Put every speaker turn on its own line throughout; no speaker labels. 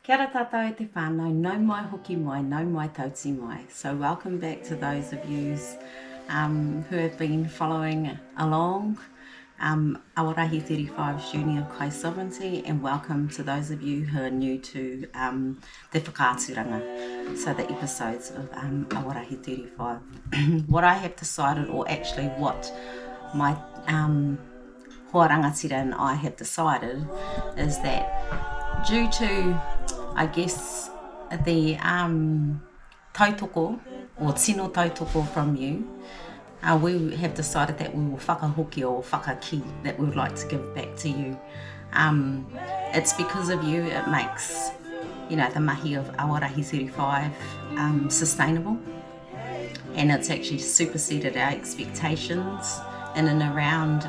Kia ora tātou e te whānau, nau mai hoki mai, nau mai tauti mai. So welcome back to those of you who have been following along Awarahi 35's journey of Kai sovereignty, and welcome to those of you who are new to the whakaaturanga, so the episodes of Awarahi 35. What I have decided, or actually what my hoa rangatira and I have decided, is that due to, I guess, the tautoko or tino tautoko from you, we have decided that we will whakahoki or whakaki, that we would like to give back to you. It's because of you it makes, the mahi of Awarahi 35 sustainable, and it's actually superseded our expectations in and around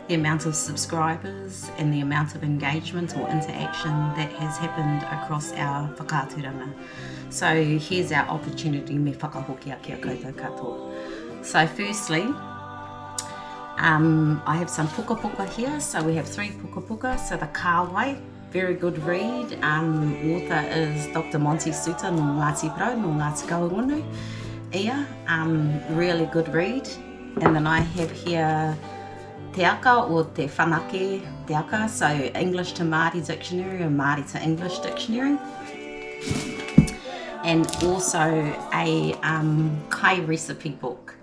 the amount of subscribers and the amount of engagement or interaction that has happened across our whakaaturanga. So here's our opportunity me whakahoki a kia koutou katoa. So firstly, I have some puka here. So we have 3 puka. So the Kāwai, very good read. Author is Dr. Monty Suta no Ngāti Pro, no Ngāti Kaimoana. Really good read. And then I have here Te Aka or Te Whanake Te Aka, so English to Māori dictionary or Māori to English dictionary. And also a kai recipe book.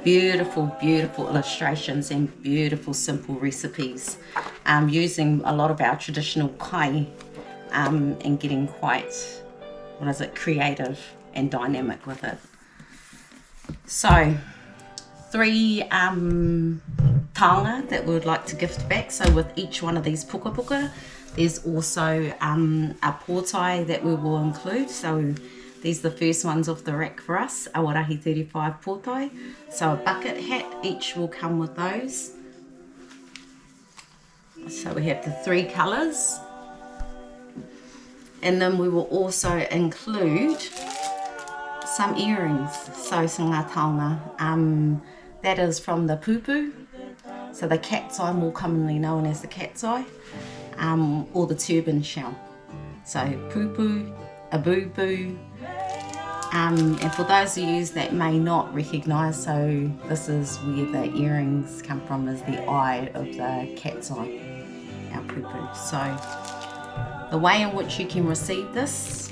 Beautiful illustrations and beautiful simple recipes, using a lot of our traditional kai and getting quite, creative and dynamic with it. So 3 taonga that we would like to gift back. So with each one of these puka, there's also a pōtai that we will include. So these are the first ones off the rack for us, Awarahi 35 pōtai. So a bucket hat, each will come with those. So we have the 3 colours. And then we will also include some earrings. So ngā taonga, that is from the Pūpū. So the cat's eye, more commonly known as the cat's eye, or the turban shell. So Pūpū, a boo-boo, and for those of you that may not recognise, so this is where the earrings come from, is the eye of the cat's eye, our Pūpū. So the way in which you can receive this,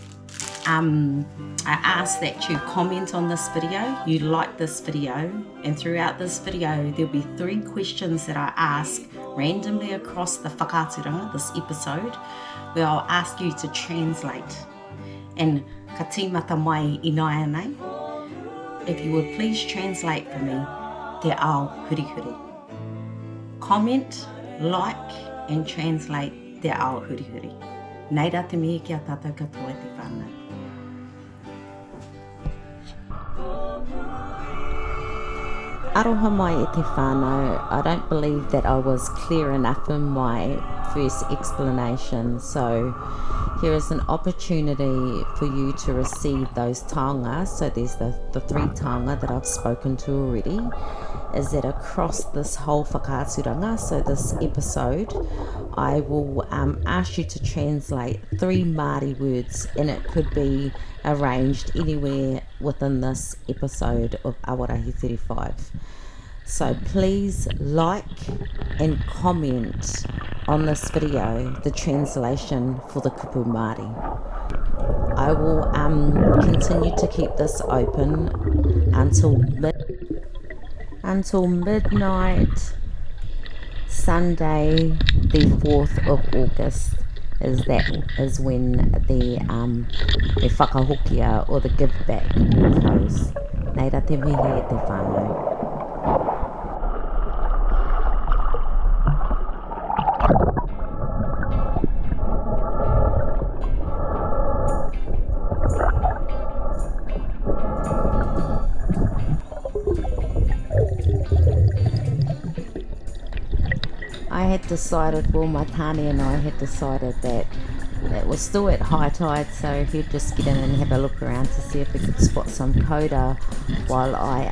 I ask that you comment on this video, you like this video, and throughout this video there'll be 3 questions that I ask randomly across the whakaaturanga, this episode, where I'll ask you to translate. And ka tīmata mai I nai anei, if you would please translate for me te ao hurihuri. Comment, like and translate te ao hurihuri. Nei rā te mihi kia tātou katoa te whānau. Aroha mai e te whānau. I don't believe that I was clear enough in my first explanation, so here is an opportunity for you to receive those taonga. So there's the 3 taonga that I've spoken to already, is that across this whole whakaaturanga, so this episode, I will ask you to translate 3 Māori words, and it could be arranged anywhere within this episode of Awarahi 35. So please like and comment on this video the translation for the kupu Māori. I will continue to keep this open until midnight Sunday the 4th of August. Is when the whakahokia or the Giveback will close. Nei rā te mihi e te whānau. I had decided, my tāne and I had decided that it was still at high tide, so he'd just get in and have a look around to see if we could spot some Koura, while I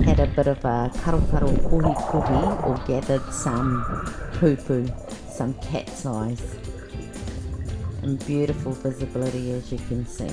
had a bit of a karokaru kohi or gathered some Pūpū, some cat's eyes. and beautiful visibility, as you can see.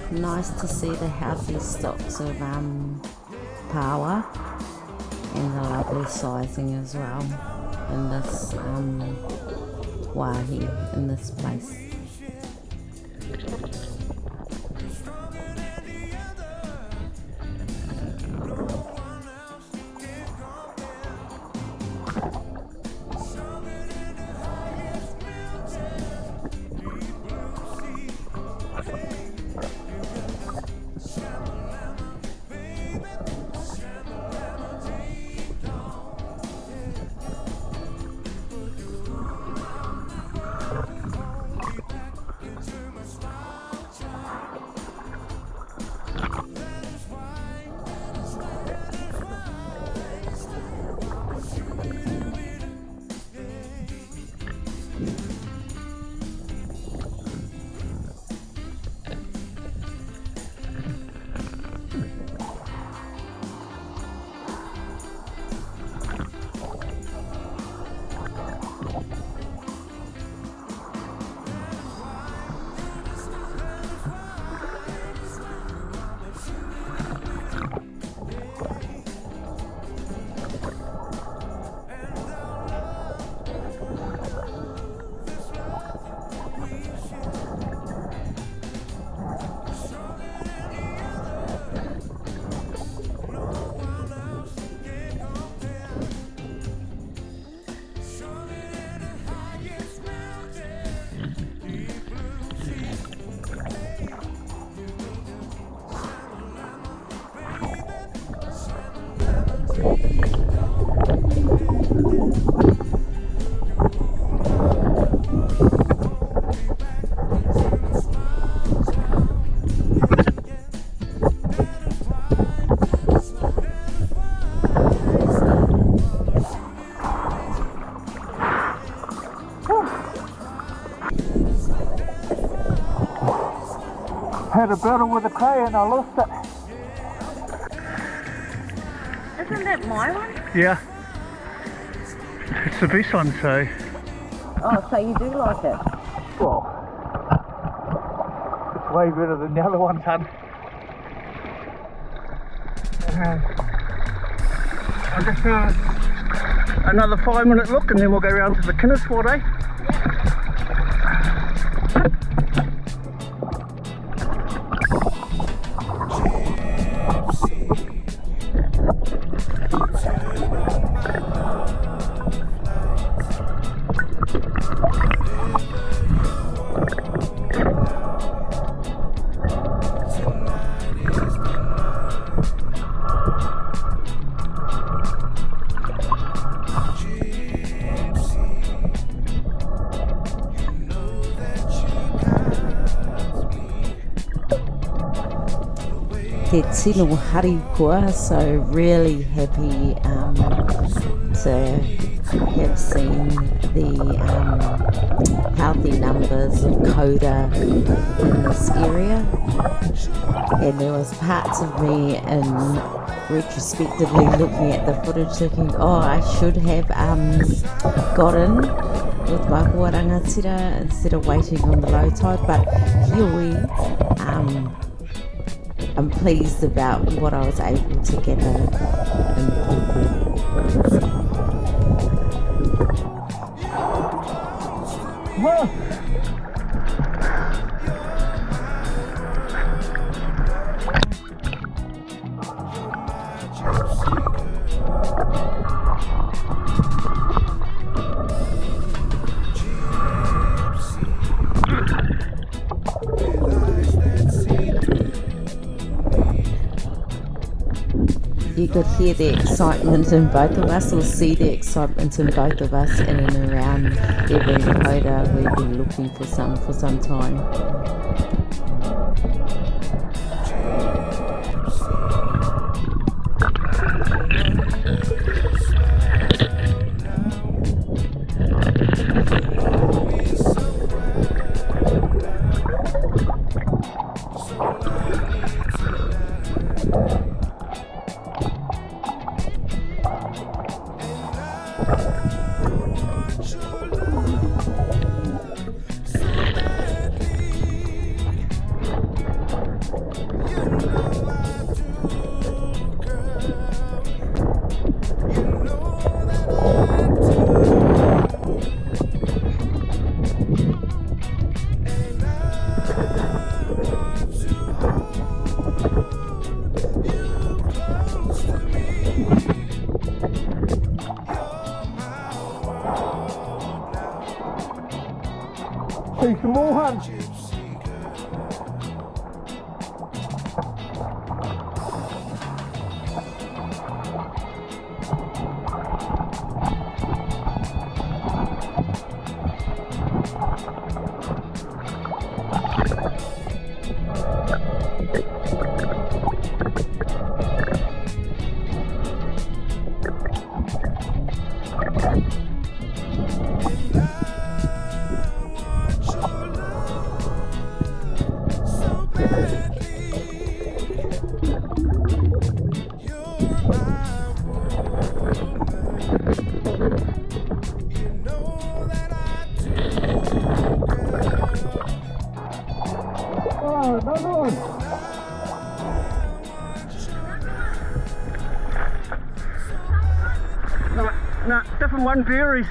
Nice to see the healthy stocks of Paua and the lovely sizing as well in this wahi, in this place.
Had a battle with a cray and I lost it.
Isn't that my one?
Yeah. It's the best one, so...
Oh, so you do like it?
Well, it's way better than the other ones, hun. I'll just another 5-minute look and then we'll go round to the Kina spot, eh?
He tino harikua, so really happy to have seen the healthy numbers of Koura in this area. And there was parts of me in retrospectively looking at the footage thinking, oh, I should have got in with my rangatira instead of waiting on the low tide, but here we I'm pleased about what I was able to gather in Pūpū.
Whoa!
you could hear the excitement in both of us, or see the excitement in both of us in and around every koura we've been looking for some time.
See some more hunts. No, different one varies.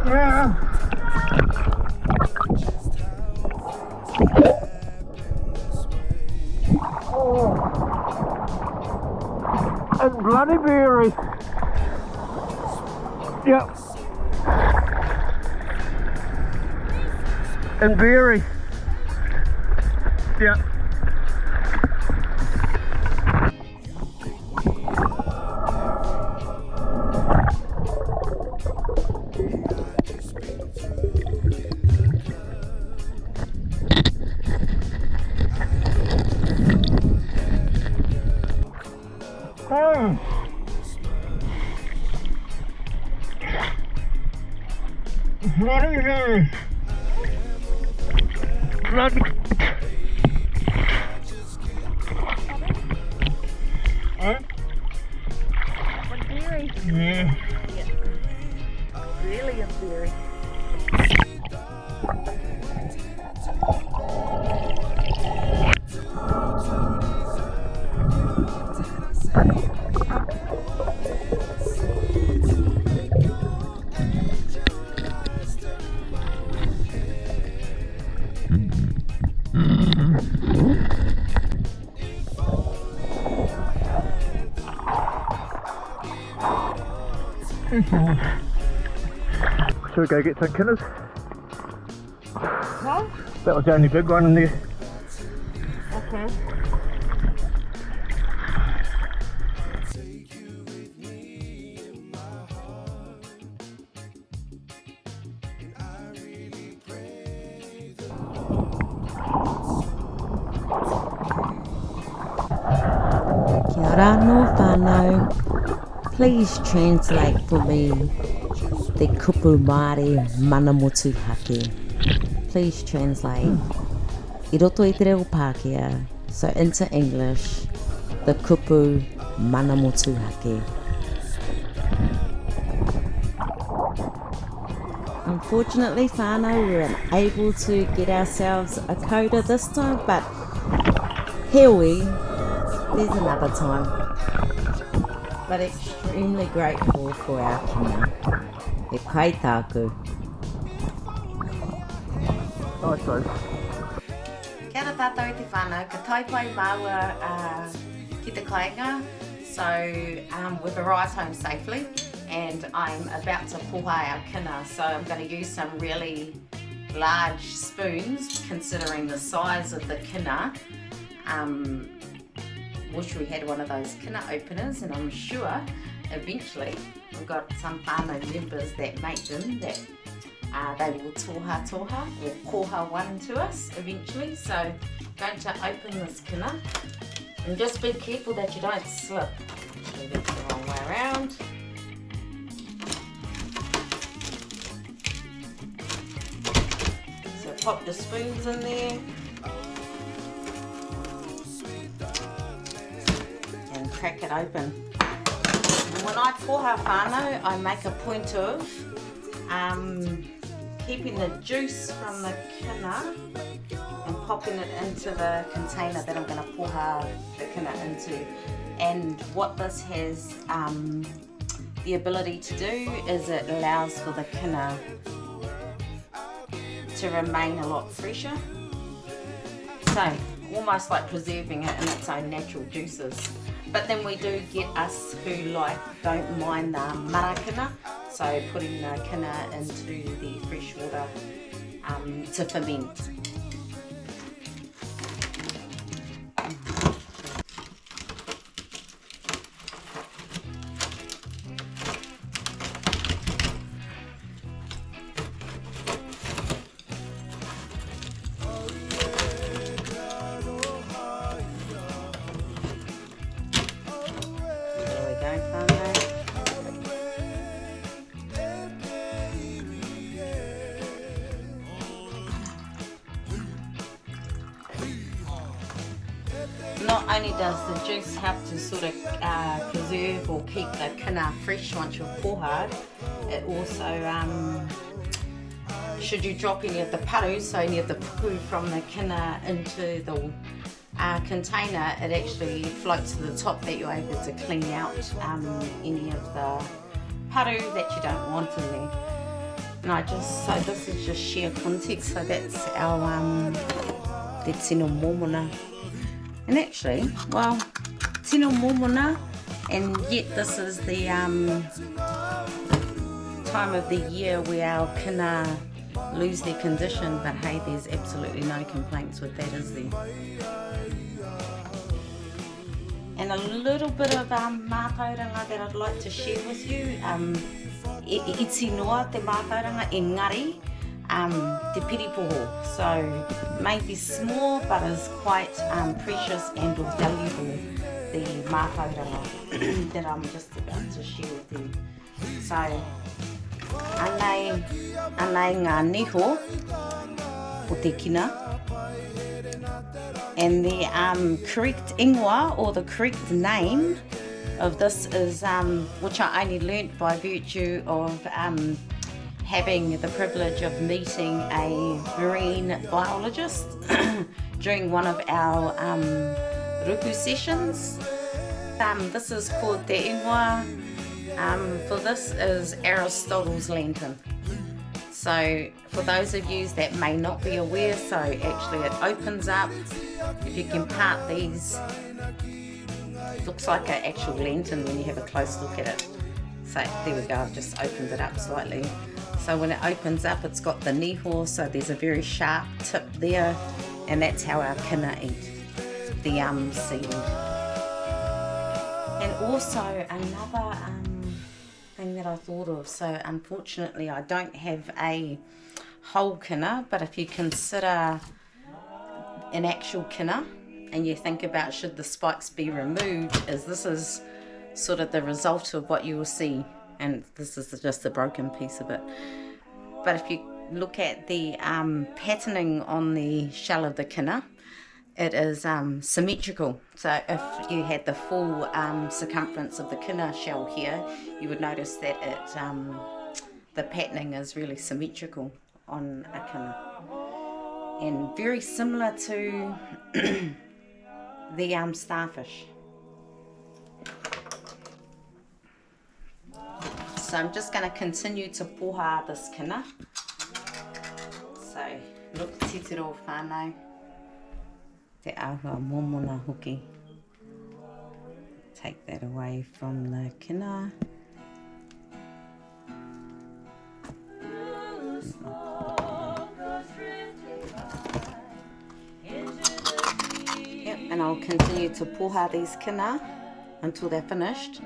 Yeah. Oh. And bloody berry. Yep. And berry. Yep. Bloody berry. Bloody. Huh?
What berry?
Yeah.
Really a berry.
Should we go get some kinners?
Huh?
That was the only big one in there.
Okay.
Kia ora no whānau. Please translate for me the kupu Māori mana motu hake. Please translate. I roto i te reo Pākehā, so into English, the kupu mana motu hake. Unfortunately, whānau, we were unable to get ourselves a Koura this time, but hewi, there's another time. But extremely grateful for our Kina. E kai tāku.
Nice one.
Kia ora tātou te whānau, ka taipai māua ki te kāinga. So we've arrived home safely and I'm about to puha our kina. So I'm going to use some really large spoons considering the size of the kina. Wish we had one of those kina openers, and I'm sure eventually we've got some whānau members that make them that they will toha or koha one to us eventually. So going to open this kina and just be careful that you don't slip. So that's the wrong way around. So pop the spoons in there and crack it open. And when I poha whānau, I make a point of keeping the juice from the kina and popping it into the container that I'm going to poha the kina into. And what this has the ability to do is it allows for the kina to remain a lot fresher. So almost like preserving it in its own natural juices. But then we do get us who don't mind the marakina, so putting the kina into the fresh water to ferment. Not only does the juice help to sort of preserve or keep the kina fresh once you've pohaed, it also, should you drop any of the paru, so any of the pūpū from the kina into the container, it actually floats to the top that you're able to clean out any of the paru that you don't want in there. And so this is just sheer context, so that's our that's tino momona. And actually, well, tino momona, and yet this is the time of the year where our kina lose their condition, but hey, there's absolutely no complaints with that, is there? And a little bit of mātauranga that I'd like to share with you. Iti noa te mātauranga engari, te piripoho. So may be small but is quite precious and valuable, the mātauranga that I'm just about to share with you. So anei ngā niho o te kina, and the correct ingoa or the correct name of this is, which I only learnt by virtue of having the privilege of meeting a marine biologist during one of our ruku sessions. This is called te ingoa. For this is Aristotle's lantern. So for those of you that may not be aware, so actually it opens up, if you can part these, looks like an actual lantern when you have a close look at it. So there we go, I've just opened it up slightly. So when it opens up, it's got the niho, so there's a very sharp tip there, and that's how our kina eat, the seed. And also another thing that I thought of, so unfortunately I don't have a whole kina, but if you consider an actual kina and you think about should the spikes be removed, this is sort of the result of what you will see, and this is just the broken piece of it. But if you look at the patterning on the shell of the kina, it is symmetrical. So if you had the full circumference of the kina shell here, you would notice that the patterning is really symmetrical on a kina. And very similar to the starfish. So I'm just going to continue to poha this kina. So, look, titiro whānau, te āhua momona hoki. Take that away from the kina. Yep, and I'll continue to poha these kina until they're finished.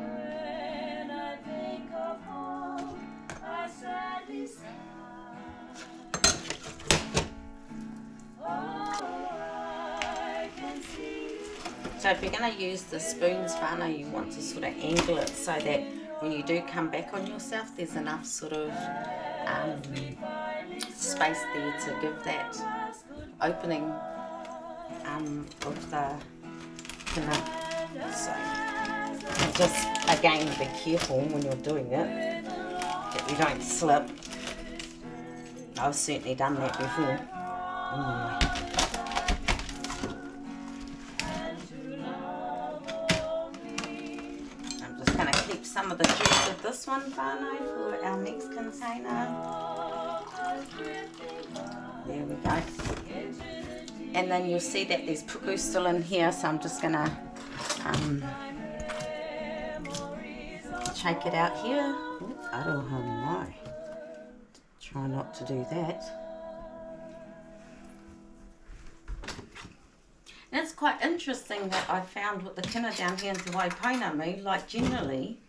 So if you're going to use the spoons, whānau, you want to sort of angle it so that when you do come back on yourself, there's enough sort of space there to give that opening of the kina. So just again be careful when you're doing it that you don't slip. I've certainly done that before. I'm just going to keep some of the juice of this one, whānau, for our next container. There we go. And then you'll see that there's pūpū still in here, so I'm just going to shake it out here. Ooh, aroha mai. Try not to do that. And it's quite interesting that I found with the kina down here in Te Waipounamu, like generally,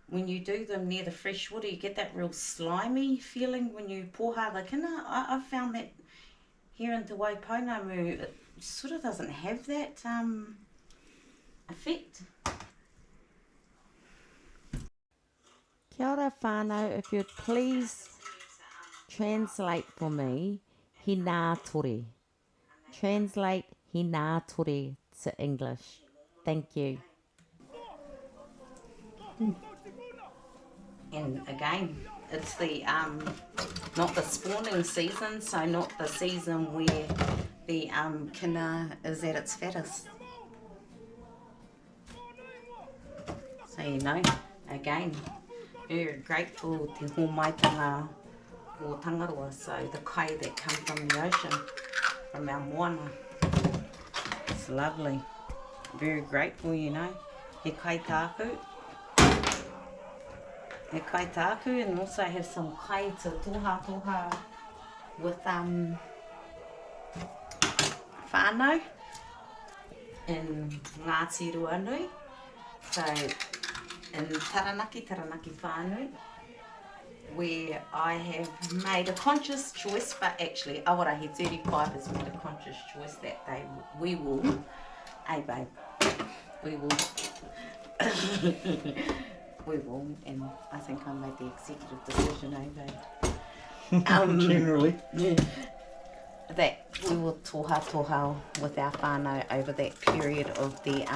when you do them near the fresh water, you get that real slimy feeling when you poha the kina. I found that here in Te Waipounamu, it sort of doesn't have that effect.
Kia ora whānau, if you'd please translate for me hina tori. Translate hina tori to English. Thank you.
And again, it's the not the spawning season, so not the season where the kina is at its fattest. So you know, again, very grateful te homaitanga o Tangaroa, so the kai that come from the ocean, from our moana. It's lovely. Very grateful, you know. He kai tāku. He kai tāku, and also have some kai to toha with whānau in Ngāti Ruanui. So in Taranaki whānau, where I have made a conscious choice, but actually Awarahi 35 has made a conscious choice that we will, hey babe, we will, we will, and I think I made the executive decision, eh babe?
Generally.
Yeah. That we will toha with our whānau over that period of the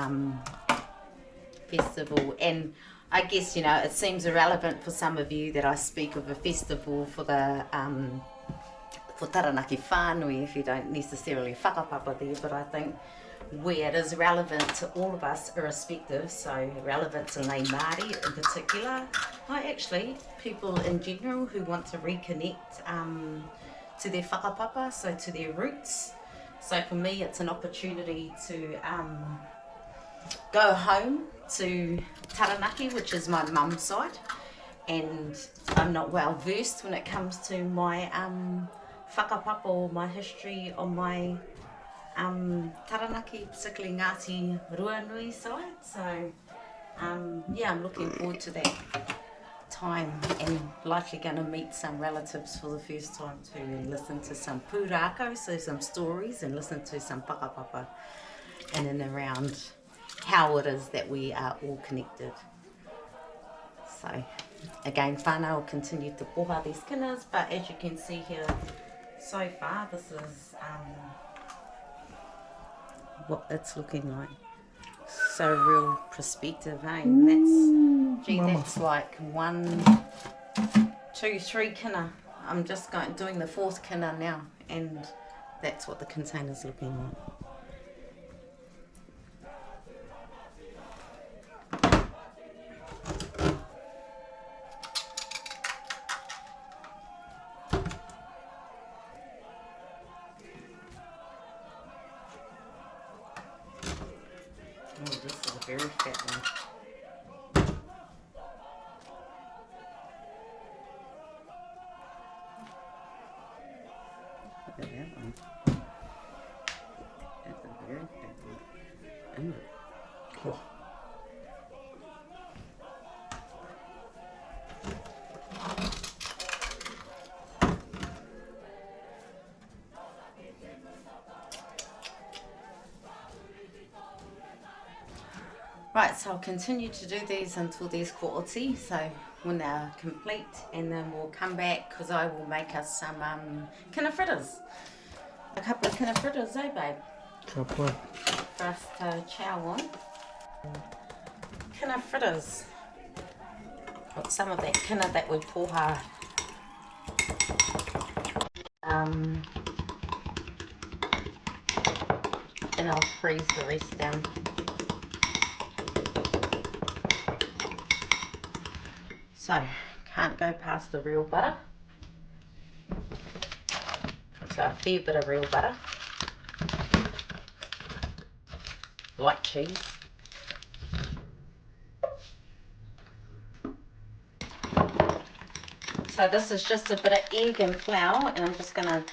festival. And I guess, you know, it seems irrelevant for some of you that I speak of a festival for the for Taranaki whānui if you don't necessarily whakapapa there, but I think where it is relevant to all of us irrespective, so relevant to Ngāi Māori in particular, actually people in general who want to reconnect to their whakapapa, so to their roots. So for me it's an opportunity to go home to Taranaki, which is my mum's side, and I'm not well versed when it comes to my whakapapa or my history on my Taranaki, particularly Ngāti Ruanui side. So yeah, I'm looking forward to that time, and likely going to meet some relatives for the first time too, and listen to some pūrākau, so some stories, and listen to some whakapapa in and around how it is that we are all connected. So again, whānau will continue to poha these kinas, but as you can see here so far, this is what it's looking like. So real perspective, eh? And that's, gee, that's like one 2, 3 kina. I'm just doing the 4th kina now, and that's what the container's looking like. Oh, this is a very fat one. Look at that one. That's a very fat one. Mm.
Cool.
Right, so I'll continue to do these until these ko'oti, so when they're complete, and then we'll come back because I will make us some kina fritters. A couple of kina fritters, eh babe?
Couple.
For us to chow on. Kina fritters. Got some of that kina that we pōha. And I'll freeze the rest down. So, can't go past the real butter. So a fair bit of real butter. Like cheese. So this is just a bit of egg and flour, and I'm just going to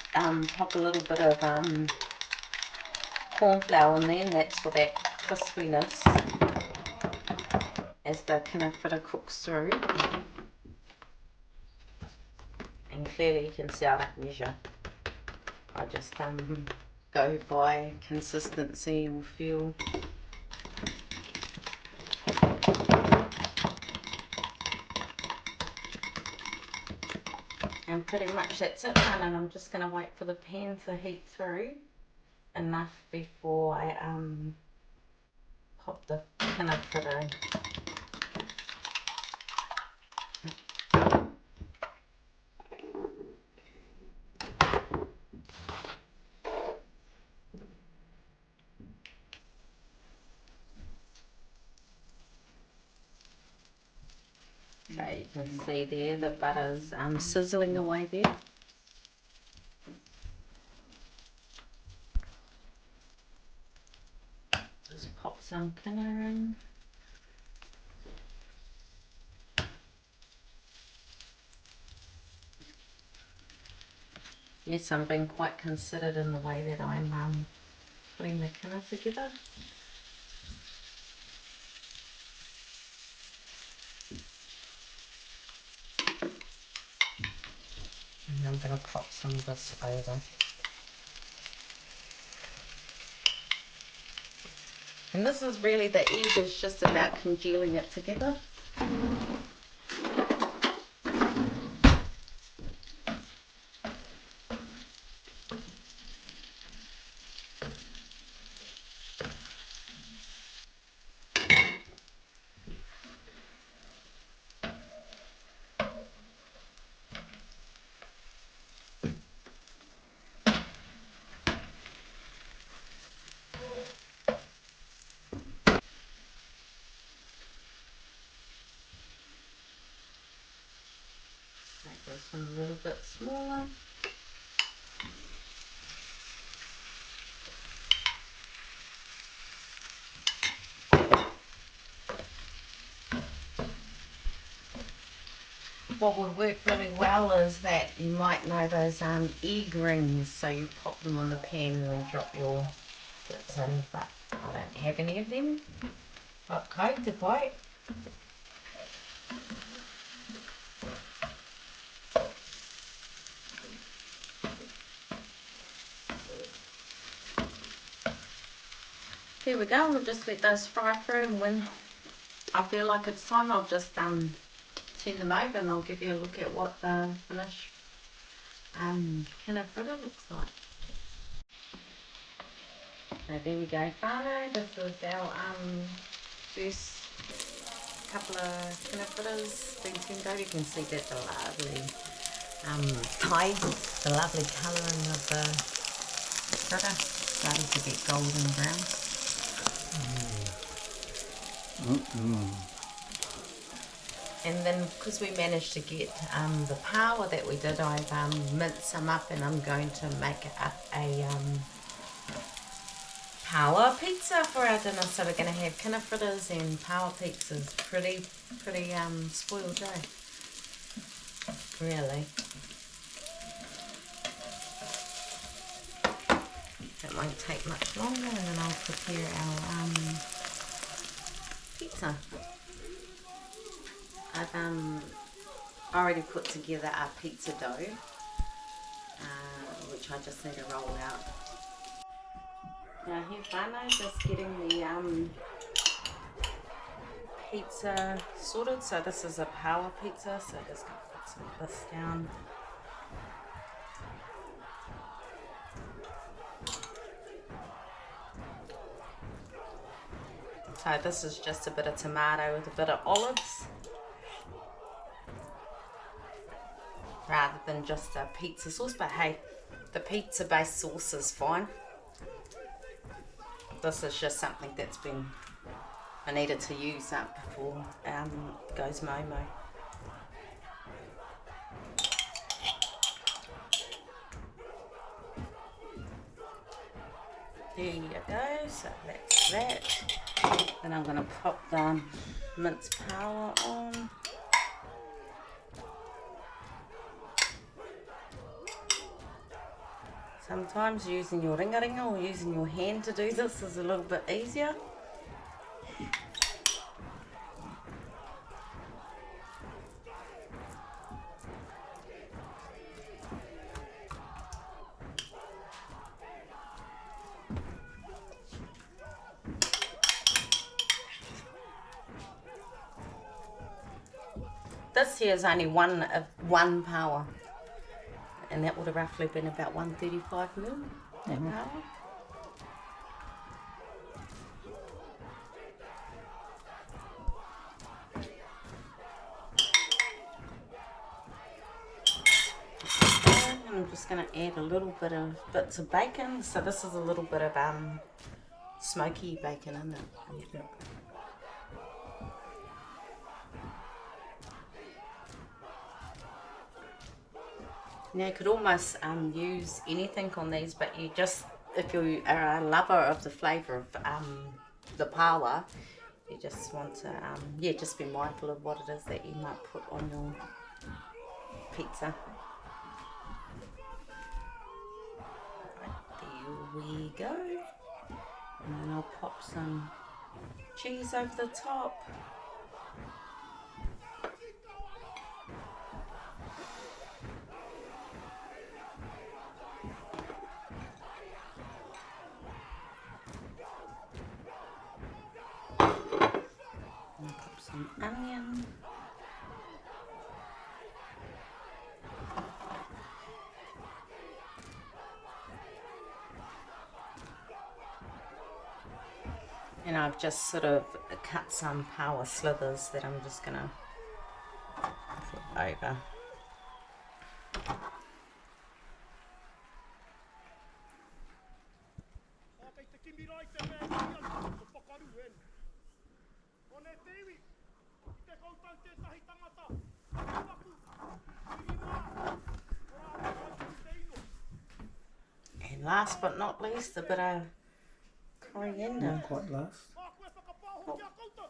pop a little bit of corn flour in there, and that's for that crispiness as the kina fritter cooks through. And clearly you can see I don't measure. I just go by consistency or feel. And pretty much that's it, and I'm just going to wait for the pan to heat through enough before I pop the kina fritter in. So you can see there the butter's sizzling away there. Just pop some kina in. Yes, I'm being quite considered in the way that I'm putting the kina together. And I'm going to pop some of this over. And this is really, the egg is just about congealing it together. Make this one a little bit smaller. What would work really well is that you might know those egg rings, so you pop them on the pan and then drop your bits in, but I don't have any of them. Okay, te pai. Here we go, we'll just let those fry through, and when I feel like it's time, I'll just turn them over and I'll give you a look at what the finished kina fritter looks like. So there we go, whānau. This is our first couple of Kina fritters being turned over. You can see that the lovely pie, the lovely colouring of the fritter starting to get golden brown. And then because we managed to get the pāua that we did, I've minced some up and I'm going to make a pāua pizza for our dinner. So we're going to have Kina fritters and pāua pizzas. Pretty spoiled day, really. It won't take much longer, and then I'll prepare our pizza. I've already put together our pizza dough, which I just need to roll out. Now here whānau, just getting the pizza sorted. So this is a pāua pizza, so just going to put some of this down. So this is just a bit of tomato with a bit of olives, rather than just a pizza sauce, but hey, the pizza based sauce is fine. This is just something that's been, I needed to use up before goes momo. There you go, so that's that. Then I'm going to pop the minced pāua on. Sometimes using your ringa or using your hand to do this is a little bit easier. This here is only one pāua, and that would have roughly been about 135 mil, that pāua. And I'm just going to add a little bit of bits of bacon. So this is a little bit of smoky bacon in it.
Yeah.
Now you could almost use anything on these, but you just, if you are a lover of the flavour of the pāua, you just want to, yeah, just be mindful of what it is that you might put on your pizza. Right, there we go. And then I'll pop some cheese over the top. Some onion. And I've just sort of cut some pāua slithers that I'm just gonna put over. And last but not least, a bit of coriander.
Not quite last.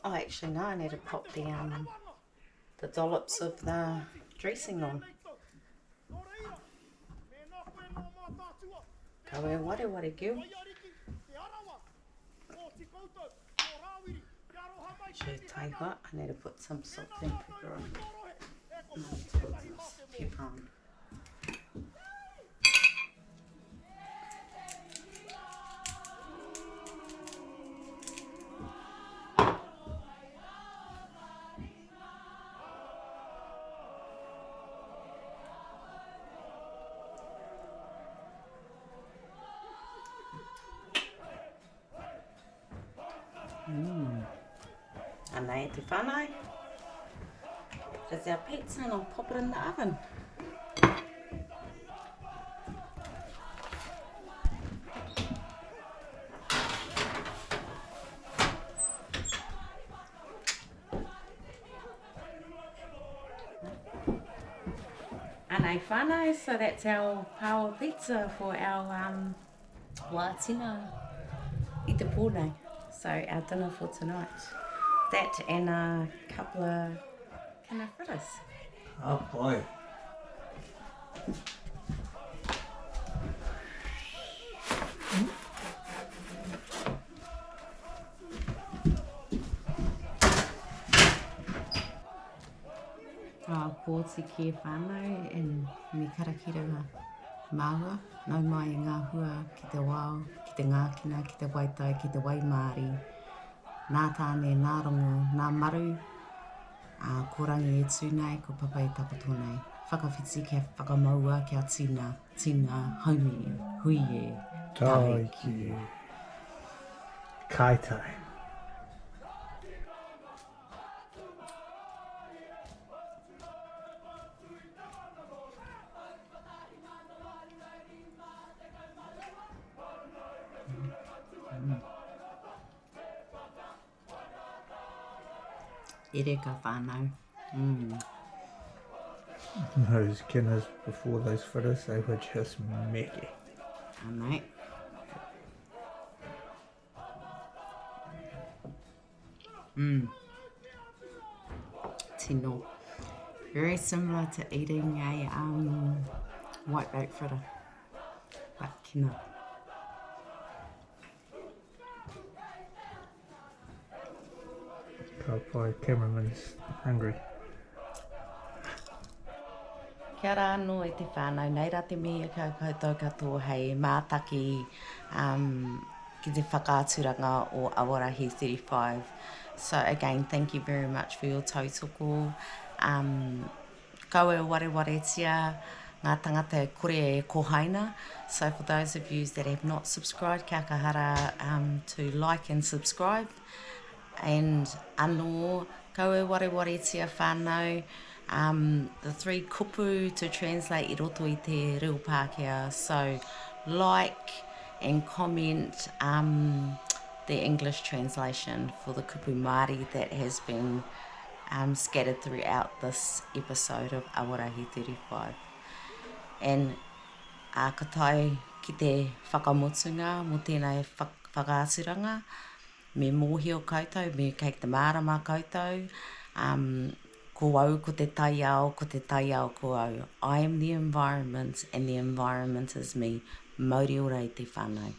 Oh, actually no, I need to pop the dollops of the dressing on. Kawe ware girl. Actually, tell you what, I need to put some salt and pepper on. Put some pepper on. And they te whānau. There's our pizza and I'll pop it in the oven. Anei whānau, so that's our pāua pizza for our wātina i te pōnei. So our dinner for tonight. That and a couple of Kina fritters.
Oh boy.
Pōti ki e whānau and me karakira māua. Nau mai i ngā hua ki te wao, ki te ngākina, ki te waitai, ki te waimāri. Nā tāne, nā rongo, nā maru. Ko rangi e tūnei, ko papai tapato nei. Whakawhiti kia whakamaua kia tina, haumi, hui e,
Tai ki. Kaitai.
Ere ka whānau.
Those kinas before those fritters, they were just mecca.
Mate. Tino. Very similar to eating a whitebait fritter, but kina.
Kapai, cameraman's hungry.
Kia rā anō e te whānau, nei rā te mea koutou katoa hei mātaki ki te whakaaturanga o Awarahi 35. So again, thank you very much for your tautoko. Kaue warewaretia, ngā tangata e kore e kohaina. So for those of you that have not subscribed, kia kahara to like and subscribe. And anō, kaue warewaretia whānau, the 3 kupu to translate I roto I te reo Pākehā. So like and comment the English translation for the kupu Māori that has been scattered throughout this episode of Awarahi 35. And ka tai ki te whakamotunga mo tēnei whakaaturanga, me mōhio koutou, me kei te mārama koutou, ko au ko te taiao ko au. I am the environment and the environment is me. Mauri ora I te whānau.